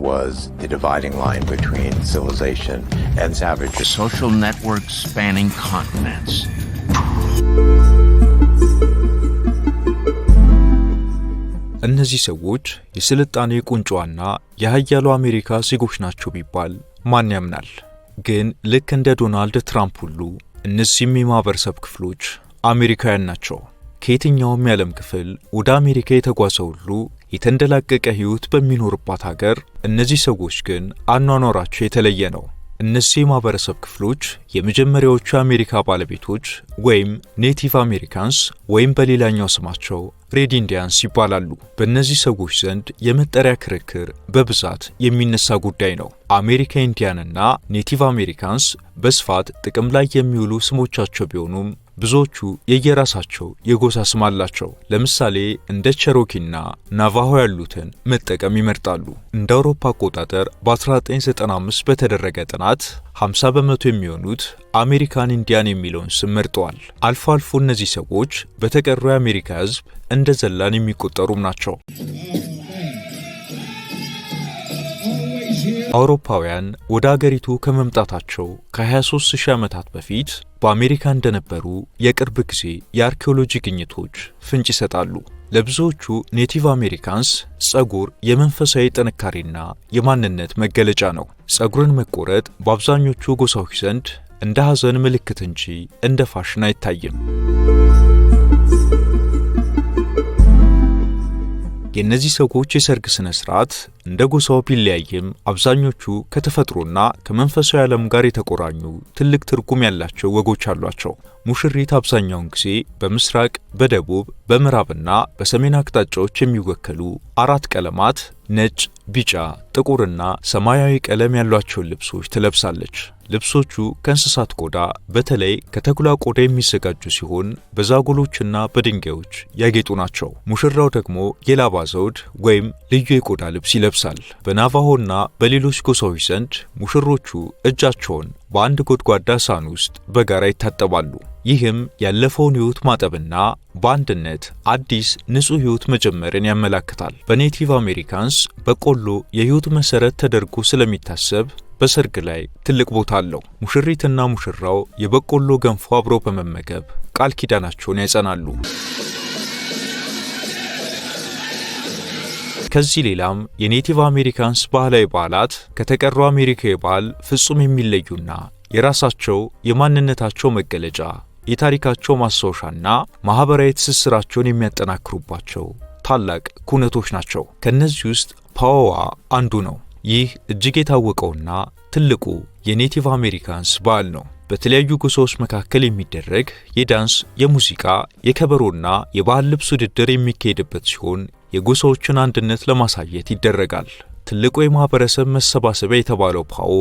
was the dividing line between civilization and savagery. A social network spanning continents. እነዚህ ሰዎች የስልጣኔ ቁንጮዋና የኃያሉ አሜሪካ ዜጎች ናቸው ቢባል ማን ያምናል? ግን ልክ እንደ ዶናልድ ትራምፕ ሁሉ እነዚህም የማህበረሰብ ክፍሎች አሜሪካውያን ናቸው። ከየትኛውም የዓለም ክፍል ወደ አሜሪካ የተጓዘ ሁሉ የተንደላቀቀ ሕይወት በሚኖርባት ሀገር፣ እነዚህ ሰዎች ግን አኗኗራቸው የተለየ ነው። እነዚህ የማህበረሰብ ክፍሎች የመጀመሪያዎቹ የአሜሪካ ባለቤቶች ወይም ኔቲቭ አሜሪካንስ ወይም በሌላኛው ስማቸው ሬድ ኢንዲያንስ ይባላሉ። በእነዚህ ሰዎች ዘንድ የመጠሪያ ክርክር በብዛት የሚነሳ ጉዳይ ነው። አሜሪካ ኢንዲያንና ኔቲቭ አሜሪካንስ በስፋት ጥቅም ላይ የሚውሉ ስሞቻቸው ቢሆኑም ብዙዎቹ የየራሳቸው የጎሳ ስም አላቸው። ለምሳሌ እንደ ቸሮኪና ናቫሆ ያሉትን መጠቀም ይመርጣሉ። እንደ አውሮፓ አቆጣጠር በ1995 በተደረገ ጥናት 50 በመቶ የሚሆኑት አሜሪካን ኢንዲያን የሚለውን ስም መርጠዋል። አልፎ አልፎ እነዚህ ሰዎች በተቀረው የአሜሪካ ሕዝብ እንደ ዘላን የሚቆጠሩም ናቸው። አውሮፓውያን ወደ አገሪቱ ከመምጣታቸው ከ23000 ዓመታት በፊት በአሜሪካ እንደነበሩ የቅርብ ጊዜ የአርኪኦሎጂ ግኝቶች ፍንጭ ይሰጣሉ። ለብዙዎቹ ኔቲቭ አሜሪካንስ ጸጉር የመንፈሳዊ ጥንካሬና የማንነት መገለጫ ነው። ጸጉርን መቆረጥ በአብዛኞቹ ጎሳዎች ዘንድ እንደ ሐዘን ምልክት እንጂ እንደ ፋሽን አይታይም። የእነዚህ ሰዎች የሰርግ ስነ ስርዓት እንደ ጎሳው ቢለያይም አብዛኞቹ ከተፈጥሮና ከመንፈሳዊ ዓለም ጋር የተቆራኙ ትልቅ ትርጉም ያላቸው ወጎች አሏቸው። ሙሽሪት አብዛኛውን ጊዜ በምስራቅ፣ በደቡብ፣ በምዕራብና በሰሜን አቅጣጫዎች የሚወከሉ 4 ቀለማት ነጭ፣ ቢጫ፣ ጥቁርና ሰማያዊ ቀለም ያሏቸውን ልብሶች ትለብሳለች። ልብሶቹ ከእንስሳት ቆዳ በተለይ ከተኩላ ቆዳ የሚዘጋጁ ሲሆን በዛጎሎችና በድንጋዮች ያጌጡ ናቸው። ሙሽራው ደግሞ የላባ ዘውድ ወይም ልዩ የቆዳ ልብስ ይለብሳል። በናቫሆና በሌሎች ጎሳዎች ዘንድ ሙሽሮቹ እጃቸውን በአንድ ጎድጓዳ ሳህን ውስጥ በጋራ ይታጠባሉ። ይህም ያለፈውን ሕይወት ማጠብና በአንድነት አዲስ ንጹሕ ሕይወት መጀመርን ያመለክታል። በኔቲቭ አሜሪካንስ በቆሎ የሕይወት መሠረት ተደርጎ ስለሚታሰብ በሰርግ ላይ ትልቅ ቦታ አለው። ሙሽሪትና ሙሽራው የበቆሎ ገንፎ አብረው በመመገብ ቃል ኪዳናቸውን ያጸናሉ። ከዚህ ሌላም የኔቲቭ አሜሪካንስ ባህላዊ በዓላት ከተቀረው አሜሪካዊ ባህል ፍጹም የሚለዩና የራሳቸው የማንነታቸው መገለጫ፣ የታሪካቸው ማስታወሻና ማህበራዊ ትስስራቸውን የሚያጠናክሩባቸው ታላቅ ኩነቶች ናቸው። ከነዚህ ውስጥ ፓዎዋ አንዱ ነው። ይህ እጅግ የታወቀውና ትልቁ የኔቲቭ አሜሪካንስ በዓል ነው። በተለያዩ ጎሳዎች መካከል የሚደረግ የዳንስ፣ የሙዚቃ፣ የከበሮና የባህል ልብስ ውድድር የሚካሄድበት ሲሆን የጎሳዎችን አንድነት ለማሳየት ይደረጋል። ትልቁ የማህበረሰብ መሰባሰቢያ የተባለው ፓኦ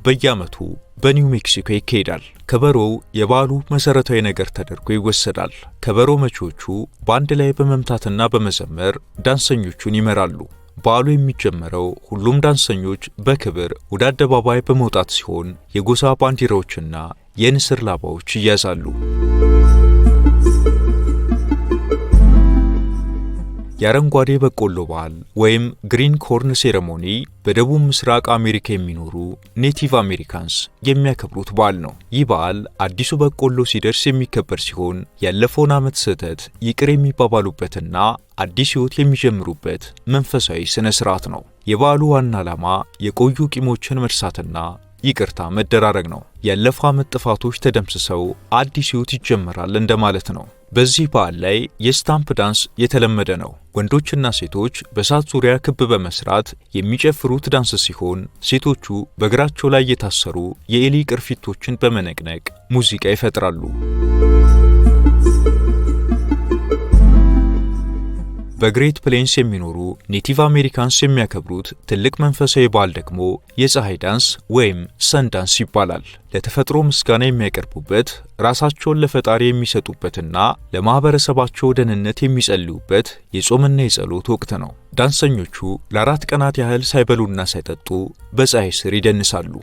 በየዓመቱ በኒው ሜክሲኮ ይካሄዳል። ከበሮው የበዓሉ መሠረታዊ ነገር ተደርጎ ይወሰዳል። ከበሮ መቺዎቹ በአንድ ላይ በመምታትና በመዘመር ዳንሰኞቹን ይመራሉ። በዓሉ የሚጀመረው ሁሉም ዳንሰኞች በክብር ወደ አደባባይ በመውጣት ሲሆን የጎሳ ባንዲራዎችና የንስር ላባዎች ይያዛሉ። የአረንጓዴ በቆሎ በዓል ወይም ግሪን ኮርን ሴሬሞኒ በደቡብ ምስራቅ አሜሪካ የሚኖሩ ኔቲቭ አሜሪካንስ የሚያከብሩት በዓል ነው። ይህ በዓል አዲሱ በቆሎ ሲደርስ የሚከበር ሲሆን ያለፈውን ዓመት ስህተት ይቅር የሚባባሉበትና አዲስ ሕይወት የሚጀምሩበት መንፈሳዊ ስነ ስርዓት ነው። የበዓሉ ዋና ዓላማ የቆዩ ቂሞችን መርሳትና ይቅርታ መደራረግ ነው። ያለፈው ዓመት ጥፋቶች ተደምስሰው አዲስ ሕይወት ይጀምራል እንደማለት ነው። በዚህ በዓል ላይ የስታምፕ ዳንስ የተለመደ ነው። ወንዶችና ሴቶች በእሳት ዙሪያ ክብ በመስራት የሚጨፍሩት ዳንስ ሲሆን ሴቶቹ በእግራቸው ላይ የታሰሩ የኤሊ ቅርፊቶችን በመነቅነቅ ሙዚቃ ይፈጥራሉ። በግሬት ፕሌንስ የሚኖሩ ኔቲቭ አሜሪካንስ የሚያከብሩት ትልቅ መንፈሳዊ በዓል ደግሞ የፀሐይ ዳንስ ወይም ሰን ዳንስ ይባላል። ለተፈጥሮ ምስጋና የሚያቀርቡበት፣ ራሳቸውን ለፈጣሪ የሚሰጡበትና ለማህበረሰባቸው ደህንነት የሚጸልዩበት የጾምና የጸሎት ወቅት ነው። ዳንሰኞቹ ለ4 ቀናት ያህል ሳይበሉና ሳይጠጡ በፀሐይ ስር ይደንሳሉ።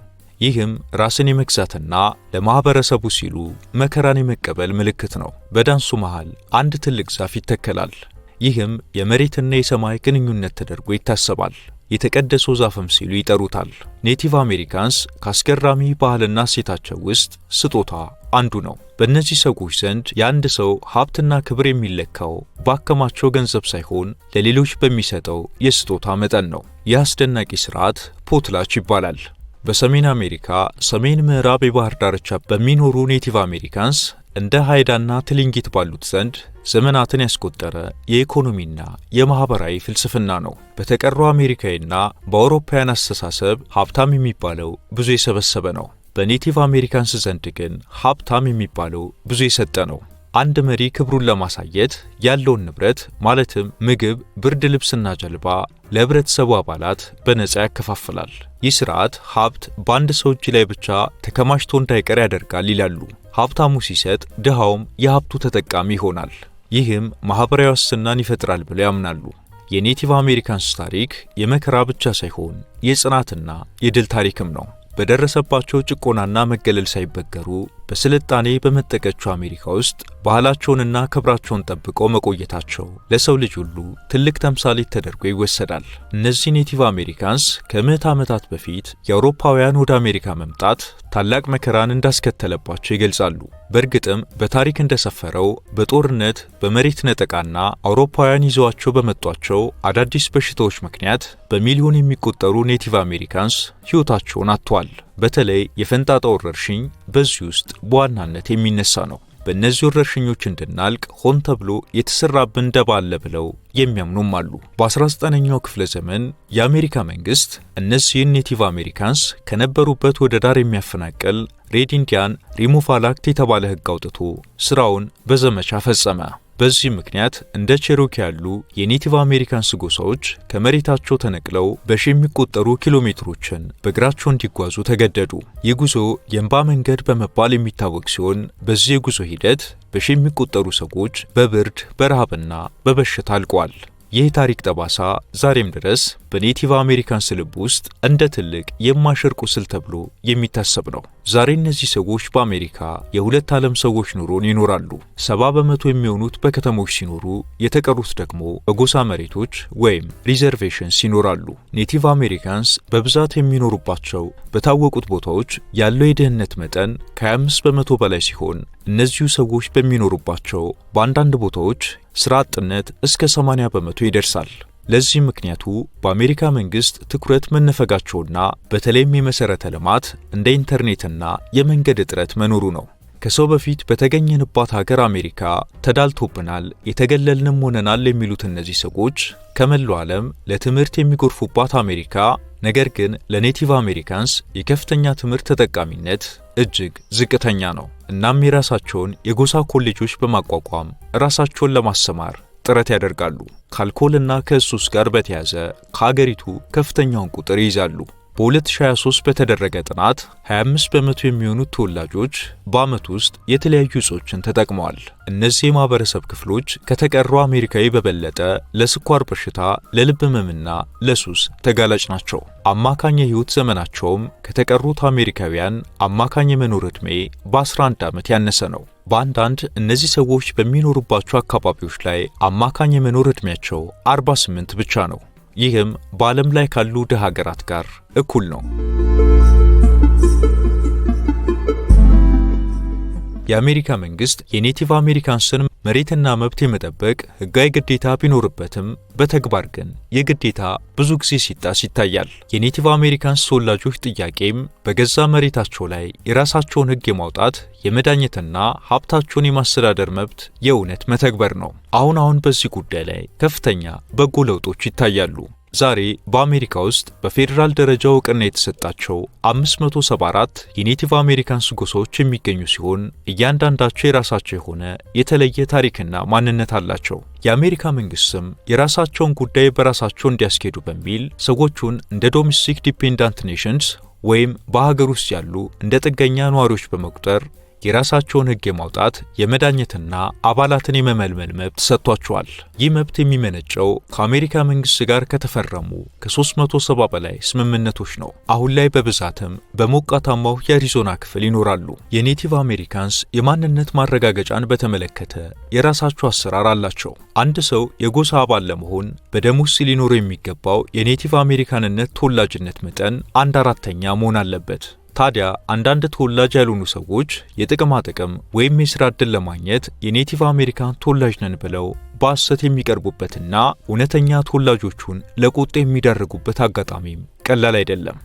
ይህም ራስን የመግዛትና ለማህበረሰቡ ሲሉ መከራን የመቀበል ምልክት ነው። በዳንሱ መሃል አንድ ትልቅ ዛፍ ይተከላል። ይህም የመሬትና የሰማይ ግንኙነት ተደርጎ ይታሰባል። የተቀደሰው ዛፍም ሲሉ ይጠሩታል። ኔቲቭ አሜሪካንስ ከአስገራሚ ባህልና እሴታቸው ውስጥ ስጦታ አንዱ ነው። በእነዚህ ሰዎች ዘንድ የአንድ ሰው ሀብትና ክብር የሚለካው ባከማቸው ገንዘብ ሳይሆን ለሌሎች በሚሰጠው የስጦታ መጠን ነው። ይህ አስደናቂ ስርዓት ፖትላች ይባላል። በሰሜን አሜሪካ ሰሜን ምዕራብ የባህር ዳርቻ በሚኖሩ ኔቲቭ አሜሪካንስ እንደ ሃይዳና ትሊንጊት ባሉት ዘንድ ዘመናትን ያስቆጠረ የኢኮኖሚና የማህበራዊ ፍልስፍና ነው። በተቀረው አሜሪካዊና በአውሮፓውያን አስተሳሰብ ሀብታም የሚባለው ብዙ የሰበሰበ ነው። በኔቲቭ አሜሪካንስ ዘንድ ግን ሀብታም የሚባለው ብዙ የሰጠ ነው። አንድ መሪ ክብሩን ለማሳየት ያለውን ንብረት ማለትም ምግብ፣ ብርድ ልብስና ጀልባ ለህብረተሰቡ አባላት በነጻ ያከፋፍላል። ይህ ስርዓት ሀብት በአንድ ሰው እጅ ላይ ብቻ ተከማችቶ እንዳይቀር ያደርጋል ይላሉ። ሀብታሙ ሲሰጥ ድሃውም የሀብቱ ተጠቃሚ ይሆናል። ይህም ማህበራዊ ዋስትናን ይፈጥራል ብለው ያምናሉ። የኔቲቭ አሜሪካንስ ታሪክ የመከራ ብቻ ሳይሆን የጽናትና የድል ታሪክም ነው። በደረሰባቸው ጭቆናና መገለል ሳይበገሩ በስልጣኔ በመጠቀችው አሜሪካ ውስጥ ባህላቸውንና ክብራቸውን ጠብቀው መቆየታቸው ለሰው ልጅ ሁሉ ትልቅ ተምሳሌት ተደርጎ ይወሰዳል። እነዚህ ኔቲቭ አሜሪካንስ ከምዕት ዓመታት በፊት የአውሮፓውያን ወደ አሜሪካ መምጣት ታላቅ መከራን እንዳስከተለባቸው ይገልጻሉ። በእርግጥም በታሪክ እንደሰፈረው በጦርነት በመሬት ነጠቃና አውሮፓውያን ይዘዋቸው በመጧቸው አዳዲስ በሽታዎች ምክንያት በሚሊዮን የሚቆጠሩ ኔቲቭ አሜሪካንስ ሕይወታቸውን አጥተዋል። በተለይ የፈንጣጣ ወረርሽኝ በዚህ ውስጥ በዋናነት የሚነሳ ነው። በእነዚህ ወረርሽኞች እንድናልቅ ሆን ተብሎ የተሰራብን ደባ አለ ብለው የሚያምኑም አሉ። በ19ኛው ክፍለ ዘመን የአሜሪካ መንግስት እነዚህን ኔቲቭ አሜሪካንስ ከነበሩበት ወደ ዳር የሚያፈናቅል ሬድ ኢንዲያን ሪሙቫል አክት የተባለ ሕግ አውጥቶ ስራውን በዘመቻ ፈጸመ። በዚህ ምክንያት እንደ ቼሮኪ ያሉ የኔቲቭ አሜሪካንስ ጎሳዎች ከመሬታቸው ተነቅለው በሺ የሚቆጠሩ ኪሎሜትሮችን በእግራቸው እንዲጓዙ ተገደዱ። ይህ ጉዞ የእንባ መንገድ በመባል የሚታወቅ ሲሆን በዚህ የጉዞ ሂደት በሺ የሚቆጠሩ ሰዎች በብርድ በረሃብና በበሽታ አልቀዋል። ይህ ታሪክ ጠባሳ ዛሬም ድረስ በኔቲቭ አሜሪካንስ ልብ ውስጥ እንደ ትልቅ የማይሽር ቁስል ተብሎ የሚታሰብ ነው። ዛሬ እነዚህ ሰዎች በአሜሪካ የሁለት ዓለም ሰዎች ኑሮን ይኖራሉ። 70% የሚሆኑት በከተሞች ሲኖሩ፣ የተቀሩት ደግሞ በጎሳ መሬቶች ወይም ሪዘርቬሽንስ ይኖራሉ። ኔቲቭ አሜሪካንስ በብዛት የሚኖሩባቸው በታወቁት ቦታዎች ያለው የድህነት መጠን ከ25% በላይ ሲሆን እነዚሁ ሰዎች በሚኖሩባቸው በአንዳንድ ቦታዎች ስራ አጥነት እስከ 80% ይደርሳል። ለዚህ ምክንያቱ በአሜሪካ መንግስት ትኩረት መነፈጋቸውና በተለይም የመሰረተ ልማት እንደ ኢንተርኔትና የመንገድ እጥረት መኖሩ ነው። ከሰው በፊት በተገኘንባት ሀገር አሜሪካ ተዳልቶብናል፣ የተገለልንም ሆነናል የሚሉት እነዚህ ሰዎች ከመላው ዓለም ለትምህርት የሚጎርፉባት አሜሪካ ነገር ግን ለኔቲቭ አሜሪካንስ የከፍተኛ ትምህርት ተጠቃሚነት እጅግ ዝቅተኛ ነው። እናም የራሳቸውን የጎሳ ኮሌጆች በማቋቋም ራሳቸውን ለማሰማር ጥረት ያደርጋሉ። ከአልኮልና ከሱስ ጋር በተያያዘ ከሀገሪቱ ከፍተኛውን ቁጥር ይይዛሉ። በ2023 በተደረገ ጥናት 25% የሚሆኑት ተወላጆች በዓመት ውስጥ የተለያዩ እጾችን ተጠቅመዋል። እነዚህ የማህበረሰብ ክፍሎች ከተቀረው አሜሪካዊ በበለጠ ለስኳር በሽታ፣ ለልብ ህመምና ለሱስ ተጋላጭ ናቸው። አማካኝ የህይወት ዘመናቸውም ከተቀሩት አሜሪካውያን አማካኝ የመኖር ዕድሜ በ11 ዓመት ያነሰ ነው። በአንዳንድ እነዚህ ሰዎች በሚኖሩባቸው አካባቢዎች ላይ አማካኝ የመኖር ዕድሜያቸው 48 ብቻ ነው። ይህም በዓለም ላይ ካሉ ድሃ ሀገራት ጋር እኩል ነው። የአሜሪካ መንግስት የኔቲቭ አሜሪካንስን መሬትና መብት የመጠበቅ ህጋዊ ግዴታ ቢኖርበትም በተግባር ግን የግዴታ ብዙ ጊዜ ሲጣስ ይታያል። የኔቲቭ አሜሪካንስ ተወላጆች ጥያቄም በገዛ መሬታቸው ላይ የራሳቸውን ህግ የማውጣት የመዳኘትና ሀብታቸውን የማስተዳደር መብት የእውነት መተግበር ነው። አሁን በዚህ ጉዳይ ላይ ከፍተኛ በጎ ለውጦች ይታያሉ። ዛሬ በአሜሪካ ውስጥ በፌዴራል ደረጃ እውቅና የተሰጣቸው 574 የኔቲቭ አሜሪካንስ ጎሳዎች የሚገኙ ሲሆን እያንዳንዳቸው የራሳቸው የሆነ የተለየ ታሪክና ማንነት አላቸው። የአሜሪካ መንግስትም የራሳቸውን ጉዳይ በራሳቸው እንዲያስኬዱ በሚል ሰዎቹን እንደ ዶሜስቲክ ዲፔንዳንት ኔሽንስ ወይም በሀገር ውስጥ ያሉ እንደ ጥገኛ ነዋሪዎች በመቁጠር የራሳቸውን ሕግ የማውጣት የመዳኘትና አባላትን የመመልመል መብት ሰጥቷቸዋል። ይህ መብት የሚመነጨው ከአሜሪካ መንግስት ጋር ከተፈረሙ ከ370 በላይ ስምምነቶች ነው። አሁን ላይ በብዛትም በሞቃታማው የአሪዞና ክፍል ይኖራሉ። የኔቲቭ አሜሪካንስ የማንነት ማረጋገጫን በተመለከተ የራሳቸው አሰራር አላቸው። አንድ ሰው የጎሳ አባል ለመሆን በደም ውስጥ ሊኖረው የሚገባው የኔቲቭ አሜሪካንነት ተወላጅነት መጠን 1/4 መሆን አለበት። ታዲያ አንዳንድ ተወላጅ ያልሆኑ ሰዎች የጥቅማ ጥቅም ወይም የሥራ ዕድል ለማግኘት የኔቲቭ አሜሪካን ተወላጅ ነን ብለው በሐሰት የሚቀርቡበትና እውነተኛ ተወላጆቹን ለቁጣ የሚዳርጉበት አጋጣሚም ቀላል አይደለም።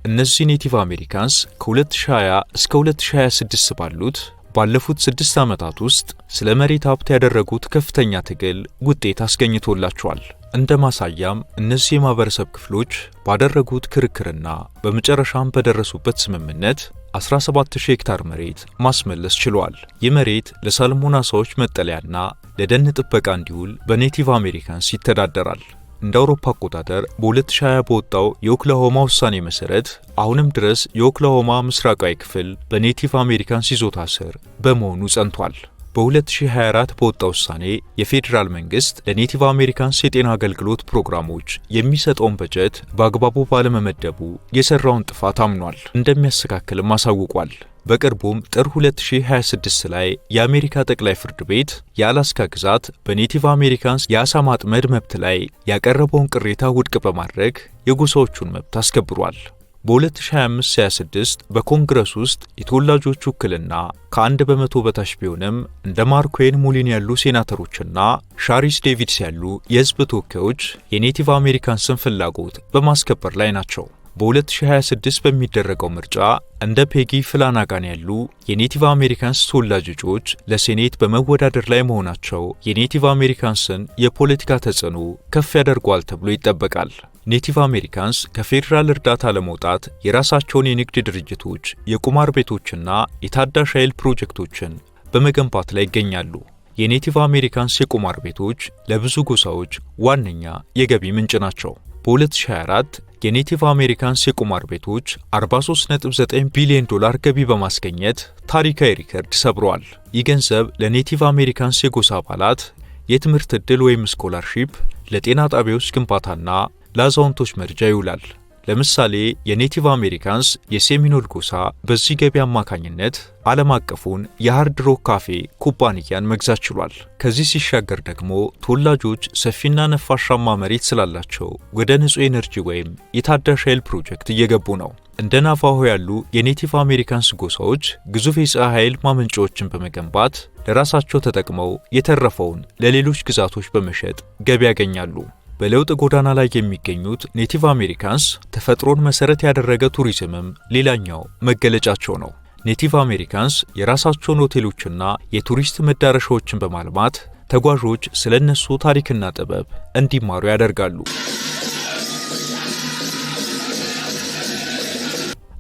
እነዚህ ኔቲቭ አሜሪካንስ ከ2020 እስከ 2026 ባለፉት 6 ዓመታት ውስጥ ስለ መሬት ሀብት ያደረጉት ከፍተኛ ትግል ውጤት አስገኝቶላቸዋል። እንደ ማሳያም እነዚህ የማህበረሰብ ክፍሎች ባደረጉት ክርክርና በመጨረሻም በደረሱበት ስምምነት 17000 ሄክታር መሬት ማስመለስ ችሏል። ይህ መሬት ለሳልሞን ዓሳዎች መጠለያና ለደን ጥበቃ እንዲውል በኔቲቭ አሜሪካንስ ይተዳደራል። እንደ አውሮፓ አቆጣጠር በ2020 በወጣው የኦክላሆማ ውሳኔ መሰረት አሁንም ድረስ የኦክላሆማ ምስራቃዊ ክፍል በኔቲቭ አሜሪካንስ ይዞታ ስር በመሆኑ ጸንቷል። በ2024 በወጣው ውሳኔ የፌዴራል መንግስት ለኔቲቭ አሜሪካንስ የጤና አገልግሎት ፕሮግራሞች የሚሰጠውን በጀት በአግባቡ ባለመመደቡ የሰራውን ጥፋት አምኗል፣ እንደሚያስተካክልም አሳውቋል። በቅርቡም ጥር 2026 ላይ የአሜሪካ ጠቅላይ ፍርድ ቤት የአላስካ ግዛት በኔቲቭ አሜሪካንስ የአሳ ማጥመድ መብት ላይ ያቀረበውን ቅሬታ ውድቅ በማድረግ የጎሳዎቹን መብት አስከብሯል። በ2025-26 በኮንግረስ ውስጥ የተወላጆቹ ውክልና ከ1 በመቶ በታች ቢሆንም እንደ ማርኮን ሙሊን ያሉ ሴናተሮችና ሻሪስ ዴቪድስ ያሉ የህዝብ ተወካዮች የኔቲቭ አሜሪካንስን ፍላጎት በማስከበር ላይ ናቸው። በ2026 በሚደረገው ምርጫ እንደ ፔጊ ፍላናጋን ያሉ የኔቲቭ አሜሪካንስ ተወላጅ እጩዎች ለሴኔት በመወዳደር ላይ መሆናቸው የኔቲቭ አሜሪካንስን የፖለቲካ ተጽዕኖ ከፍ ያደርገዋል ተብሎ ይጠበቃል። ኔቲቭ አሜሪካንስ ከፌዴራል እርዳታ ለመውጣት የራሳቸውን የንግድ ድርጅቶች፣ የቁማር ቤቶችና የታዳሽ ኃይል ፕሮጀክቶችን በመገንባት ላይ ይገኛሉ። የኔቲቭ አሜሪካንስ የቁማር ቤቶች ለብዙ ጎሳዎች ዋነኛ የገቢ ምንጭ ናቸው። በ2024 የኔቲቭ አሜሪካንስ የቁማር ቤቶች 43.9 ቢሊዮን ዶላር ገቢ በማስገኘት ታሪካዊ ሪከርድ ሰብረዋል። ይህ ገንዘብ ለኔቲቭ አሜሪካንስ የጎሳ አባላት የትምህርት ዕድል ወይም ስኮላርሺፕ፣ ለጤና ጣቢያዎች ግንባታና ለአዛውንቶች መርጃ ይውላል። ለምሳሌ የኔቲቭ አሜሪካንስ የሴሚኖል ጎሳ በዚህ ገቢ አማካኝነት ዓለም አቀፉን የሃርድ ሮክ ካፌ ኩባንያን መግዛት ችሏል። ከዚህ ሲሻገር ደግሞ ተወላጆች ሰፊና ነፋሻማ መሬት ስላላቸው ወደ ንጹህ ኤነርጂ ወይም የታዳሽ ኃይል ፕሮጀክት እየገቡ ነው። እንደ ናቫሆ ያሉ የኔቲቭ አሜሪካንስ ጎሳዎች ግዙፍ የፀሐይ ኃይል ማመንጫዎችን በመገንባት ለራሳቸው ተጠቅመው የተረፈውን ለሌሎች ግዛቶች በመሸጥ ገቢ ያገኛሉ። በለውጥ ጎዳና ላይ የሚገኙት ኔቲቭ አሜሪካንስ ተፈጥሮን መሰረት ያደረገ ቱሪዝምም ሌላኛው መገለጫቸው ነው። ኔቲቭ አሜሪካንስ የራሳቸውን ሆቴሎችና የቱሪስት መዳረሻዎችን በማልማት ተጓዦች ስለነሱ ታሪክና ጥበብ እንዲማሩ ያደርጋሉ።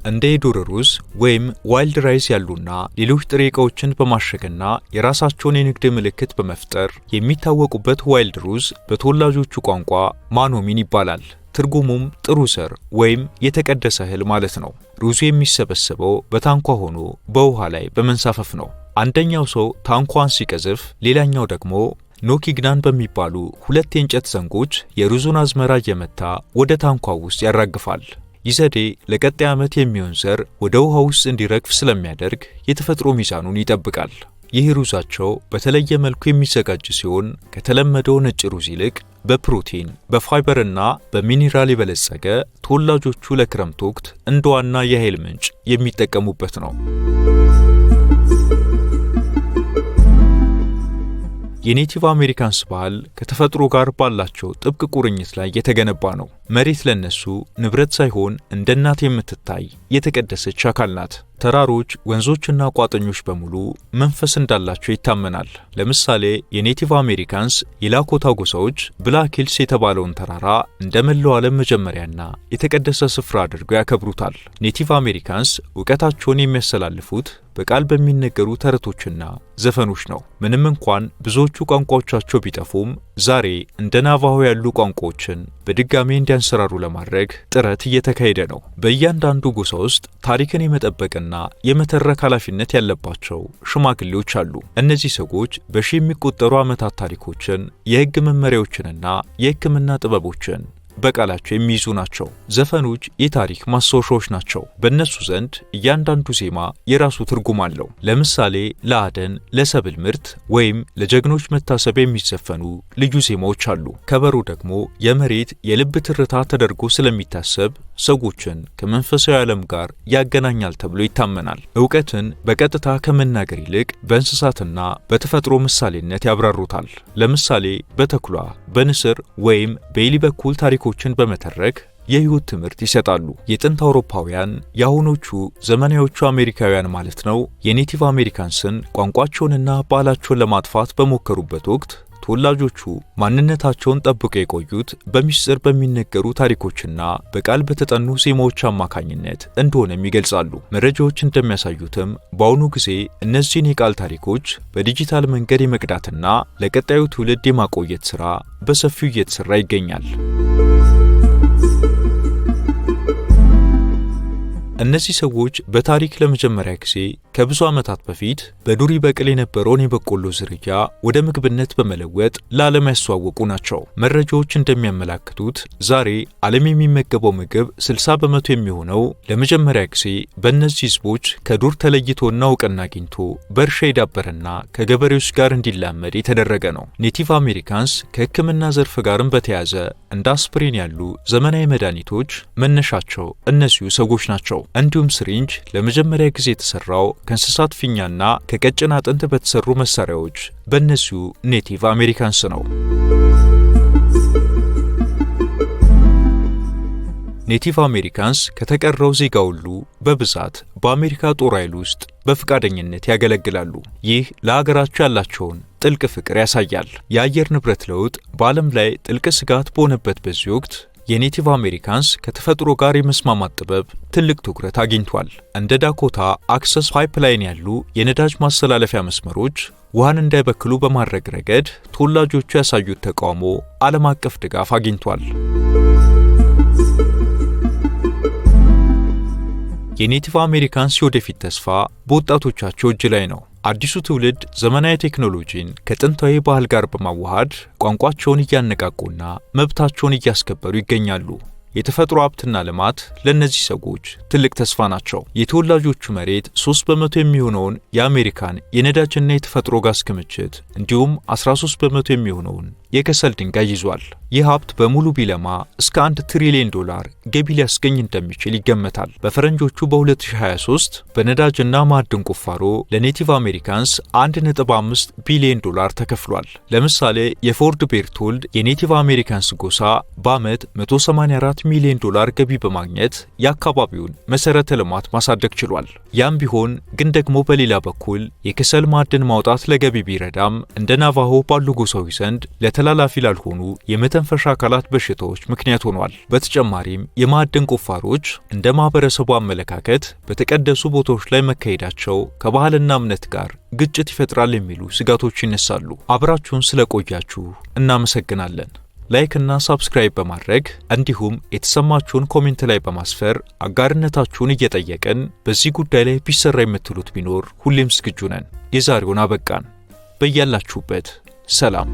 እንደ የዱር ሩዝ ወይም ዋይልድ ራይስ ያሉና ሌሎች ጥሬ ዕቃዎችን በማሸግና የራሳቸውን የንግድ ምልክት በመፍጠር የሚታወቁበት ዋይልድ ሩዝ በተወላጆቹ ቋንቋ ማኖሚን ይባላል። ትርጉሙም ጥሩ ዘር ወይም የተቀደሰ እህል ማለት ነው። ሩዙ የሚሰበሰበው በታንኳ ሆኖ በውሃ ላይ በመንሳፈፍ ነው። አንደኛው ሰው ታንኳን ሲቀዝፍ፣ ሌላኛው ደግሞ ኖኪግናን በሚባሉ ሁለት የእንጨት ዘንጎች የሩዙን አዝመራ እየመታ ወደ ታንኳ ውስጥ ያራግፋል። ይህ ዘዴ ለቀጣይ ዓመት የሚሆን ዘር ወደ ውሃ ውስጥ እንዲረግፍ ስለሚያደርግ የተፈጥሮ ሚዛኑን ይጠብቃል። ይህ ሩዛቸው በተለየ መልኩ የሚዘጋጅ ሲሆን ከተለመደው ነጭ ሩዝ ይልቅ በፕሮቲን በፋይበርና በሚኒራል የበለጸገ፣ ተወላጆቹ ለክረምት ወቅት እንደ ዋና የኃይል ምንጭ የሚጠቀሙበት ነው። የኔቲቭ አሜሪካንስ ባህል ከተፈጥሮ ጋር ባላቸው ጥብቅ ቁርኝት ላይ የተገነባ ነው። መሬት ለነሱ ንብረት ሳይሆን እንደ እናት የምትታይ የተቀደሰች አካል ናት። ተራሮች፣ ወንዞችና ቋጥኞች በሙሉ መንፈስ እንዳላቸው ይታመናል። ለምሳሌ የኔቲቭ አሜሪካንስ የላኮታ ጎሳዎች ብላክ ሂልስ የተባለውን ተራራ እንደ መላው ዓለም መጀመሪያና የተቀደሰ ስፍራ አድርገው ያከብሩታል። ኔቲቭ አሜሪካንስ እውቀታቸውን የሚያስተላልፉት በቃል በሚነገሩ ተረቶችና ዘፈኖች ነው። ምንም እንኳን ብዙዎቹ ቋንቋዎቻቸው ቢጠፉም ዛሬ እንደ ናቫሆ ያሉ ቋንቋዎችን በድጋሚ እንዲያንሰራሩ ለማድረግ ጥረት እየተካሄደ ነው። በእያንዳንዱ ጎሳ ውስጥ ታሪክን የመጠበቅና የመተረክ ኃላፊነት ያለባቸው ሽማግሌዎች አሉ። እነዚህ ሰዎች በሺ የሚቆጠሩ ዓመታት ታሪኮችን፣ የሕግ መመሪያዎችንና የሕክምና ጥበቦችን በቃላቸው የሚይዙ ናቸው። ዘፈኖች የታሪክ ማስታወሻዎች ናቸው። በእነሱ ዘንድ እያንዳንዱ ዜማ የራሱ ትርጉም አለው። ለምሳሌ ለአደን፣ ለሰብል ምርት ወይም ለጀግኖች መታሰቢያ የሚዘፈኑ ልዩ ዜማዎች አሉ። ከበሮ ደግሞ የመሬት የልብ ትርታ ተደርጎ ስለሚታሰብ ሰዎችን ከመንፈሳዊ ዓለም ጋር ያገናኛል ተብሎ ይታመናል። ዕውቀትን በቀጥታ ከመናገር ይልቅ በእንስሳትና በተፈጥሮ ምሳሌነት ያብራሩታል። ለምሳሌ በተኩላ፣ በንስር ወይም በኤሊ በኩል ታሪኮችን በመተረክ የህይወት ትምህርት ይሰጣሉ። የጥንት አውሮፓውያን የአሁኖቹ ዘመናዎቹ አሜሪካውያን ማለት ነው የኔቲቭ አሜሪካንስን ቋንቋቸውንና ባህላቸውን ለማጥፋት በሞከሩበት ወቅት ተወላጆቹ ማንነታቸውን ጠብቀው የቆዩት በሚስጥር በሚነገሩ ታሪኮችና በቃል በተጠኑ ዜማዎች አማካኝነት እንደሆነም ይገልጻሉ። መረጃዎች እንደሚያሳዩትም በአሁኑ ጊዜ እነዚህን የቃል ታሪኮች በዲጂታል መንገድ የመቅዳትና ለቀጣዩ ትውልድ የማቆየት ሥራ በሰፊው እየተሰራ ይገኛል። እነዚህ ሰዎች በታሪክ ለመጀመሪያ ጊዜ ከብዙ ዓመታት በፊት በዱር ይበቅል የነበረውን የበቆሎ ዝርያ ወደ ምግብነት በመለወጥ ለዓለም ያስተዋወቁ ናቸው። መረጃዎች እንደሚያመላክቱት ዛሬ ዓለም የሚመገበው ምግብ 60 በመቶ የሚሆነው ለመጀመሪያ ጊዜ በእነዚህ ህዝቦች ከዱር ተለይቶና እውቅና አግኝቶ በእርሻ የዳበረና ከገበሬዎች ጋር እንዲላመድ የተደረገ ነው። ኔቲቭ አሜሪካንስ ከሕክምና ዘርፍ ጋርም በተያያዘ እንደ አስፕሪን ያሉ ዘመናዊ መድኃኒቶች መነሻቸው እነዚሁ ሰዎች ናቸው። እንዲሁም ስሪንጅ ለመጀመሪያ ጊዜ የተሰራው ከእንስሳት ፊኛና ከቀጭን አጥንት በተሰሩ መሳሪያዎች በእነዚሁ ኔቲቭ አሜሪካንስ ነው። ኔቲቭ አሜሪካንስ ከተቀረው ዜጋ ሁሉ በብዛት በአሜሪካ ጦር ኃይል ውስጥ በፍቃደኝነት ያገለግላሉ። ይህ ለሀገራቸው ያላቸውን ጥልቅ ፍቅር ያሳያል። የአየር ንብረት ለውጥ በዓለም ላይ ጥልቅ ስጋት በሆነበት በዚህ ወቅት የኔቲቭ አሜሪካንስ ከተፈጥሮ ጋር የመስማማት ጥበብ ትልቅ ትኩረት አግኝቷል። እንደ ዳኮታ አክሰስ ፓይፕላይን ያሉ የነዳጅ ማስተላለፊያ መስመሮች ውሃን እንዳይበክሉ በማድረግ ረገድ ተወላጆቹ ያሳዩት ተቃውሞ ዓለም አቀፍ ድጋፍ አግኝቷል። የኔቲቭ አሜሪካንስ የወደፊት ተስፋ በወጣቶቻቸው እጅ ላይ ነው። አዲሱ ትውልድ ዘመናዊ ቴክኖሎጂን ከጥንታዊ ባህል ጋር በማዋሃድ ቋንቋቸውን እያነቃቁና መብታቸውን እያስከበሩ ይገኛሉ። የተፈጥሮ ሀብትና ልማት ለእነዚህ ሰዎች ትልቅ ተስፋ ናቸው። የተወላጆቹ መሬት 3 በመቶ የሚሆነውን የአሜሪካን የነዳጅና የተፈጥሮ ጋዝ ክምችት እንዲሁም 13 በመቶ የሚሆነውን የከሰል ድንጋይ ይዟል። ይህ ሀብት በሙሉ ቢለማ እስከ $1 ትሪሊየን ገቢ ሊያስገኝ እንደሚችል ይገመታል። በፈረንጆቹ በ2023 በነዳጅና ማዕድን ቁፋሮ ለኔቲቭ አሜሪካንስ $1.5 ቢሊዮን ተከፍሏል። ለምሳሌ የፎርድ ቤርቶልድ የኔቲቭ አሜሪካንስ ጎሳ በዓመት $184 ሚሊዮን ገቢ በማግኘት የአካባቢውን መሰረተ ልማት ማሳደግ ችሏል። ያም ቢሆን ግን ደግሞ በሌላ በኩል የከሰል ማዕድን ማውጣት ለገቢ ቢረዳም እንደ ናቫሆ ባሉ ጎሳዎች ዘንድ ለተላላፊ ላልሆኑ የመተንፈሻ አካላት በሽታዎች ምክንያት ሆኗል። በተጨማሪም የማዕድን ቁፋሮች እንደ ማህበረሰቡ አመለካከት በተቀደሱ ቦታዎች ላይ መካሄዳቸው ከባህልና እምነት ጋር ግጭት ይፈጥራል የሚሉ ስጋቶች ይነሳሉ። አብራችሁን ስለቆያችሁ እናመሰግናለን። ላይክ እና ሰብስክራይብ በማድረግ እንዲሁም የተሰማችሁን ኮሜንት ላይ በማስፈር አጋርነታችሁን እየጠየቅን በዚህ ጉዳይ ላይ ቢሰራ የምትሉት ቢኖር ሁሌም ዝግጁ ነን። የዛሬውን አበቃን። በያላችሁበት ሰላም